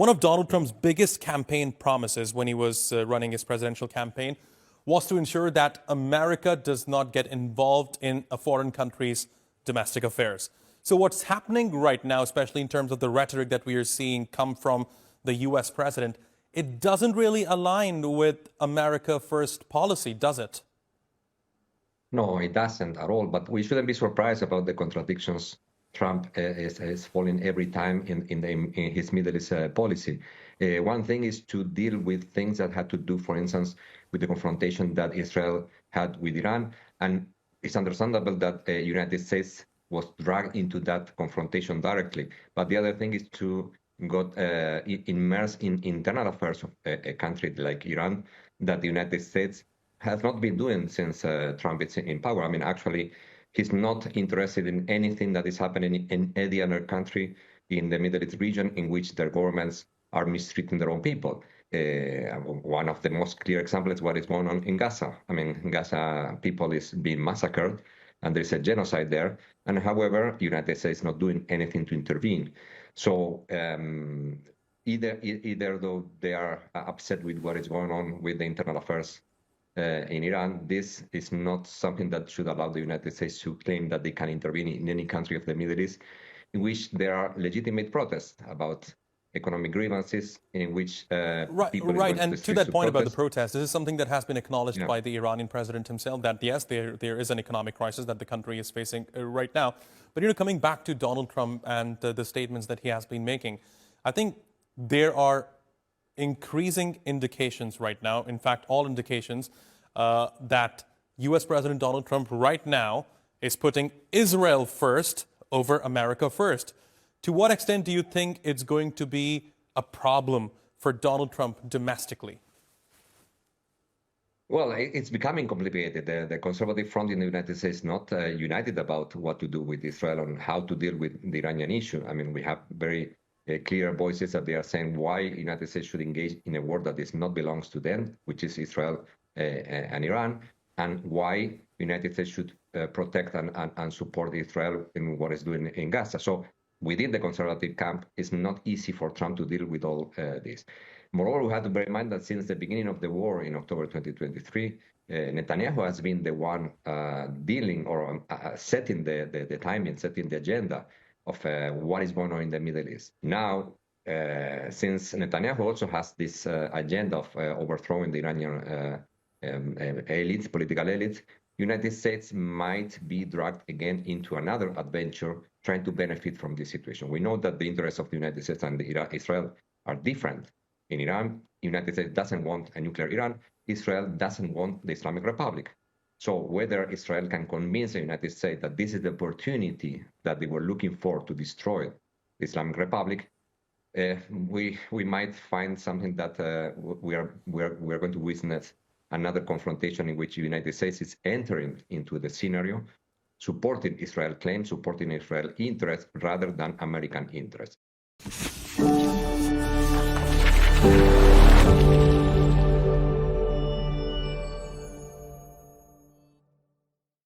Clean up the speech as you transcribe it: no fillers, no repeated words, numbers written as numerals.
One of Donald Trump's biggest campaign promises when he was running his presidential campaign was to ensure that America does not get involved in a foreign country's domestic affairs. So what's happening right now, especially in terms of the rhetoric that we are seeing come from the U.S. president, it doesn't really align with America First policy, does it? No, it doesn't at all. But we shouldn't be surprised about the contradictions Trump is falling every time in his Middle East policy. One thing is to deal with things that had to do, for instance, with the confrontation that Israel had with Iran. And it's understandable that the United States was dragged into that confrontation directly. But the other thing is to got immersed in internal affairs of a country like Iran that the United States has not been doing since Trump is in power. I mean, actually, he's not interested in anything that is happening in any other country in the Middle East region in which their governments are mistreating their own people. One of the most clear examples is what is going on in Gaza. I mean, Gaza people is being massacred, and there's a genocide there. And however, the United States is not doing anything to intervene. So either though they are upset with what is going on with the internal affairs in Iran, this is not something that should allow the United States to claim that they can intervene in any country of the Middle East in which there are legitimate protests about economic grievances, in which people... Right, and to that point about the protests, this is something that has been acknowledged by the Iranian president himself, that yes, there is an economic crisis that the country is facing right now. But, coming back to Donald Trump and the statements that he has been making, I think there are increasing indications right now, in fact, all indications, that U.S. President Donald Trump right now is putting Israel first over America first. To what extent do you think it's going to be a problem for Donald Trump domestically? Well, it's becoming complicated. The conservative front in the United States is not united about what to do with Israel and how to deal with the Iranian issue. I mean, we have very clear voices that they are saying why the United States should engage in a war that is not belongs to them, which is Israel and Iran, and why the United States should protect and support Israel in what it's doing in Gaza. So within the conservative camp, it's not easy for Trump to deal with all this. Moreover, we have to bear in mind that since the beginning of the war in October 2023, Netanyahu has been the one dealing or setting the timing, setting the agenda of what is going on in the Middle East. Now, since Netanyahu also has this agenda of overthrowing the Iranian elites, political elites, United States might be dragged again into another adventure trying to benefit from this situation. We know that the interests of the United States and Israel are different. In Iran, the United States doesn't want a nuclear Iran. Israel doesn't want the Islamic Republic. So whether Israel can convince the United States that this is the opportunity that they were looking for to destroy the Islamic Republic, we might find something that we're going to witness another confrontation in which the United States is entering into the scenario, supporting Israel claims, supporting Israel interests rather than American interests.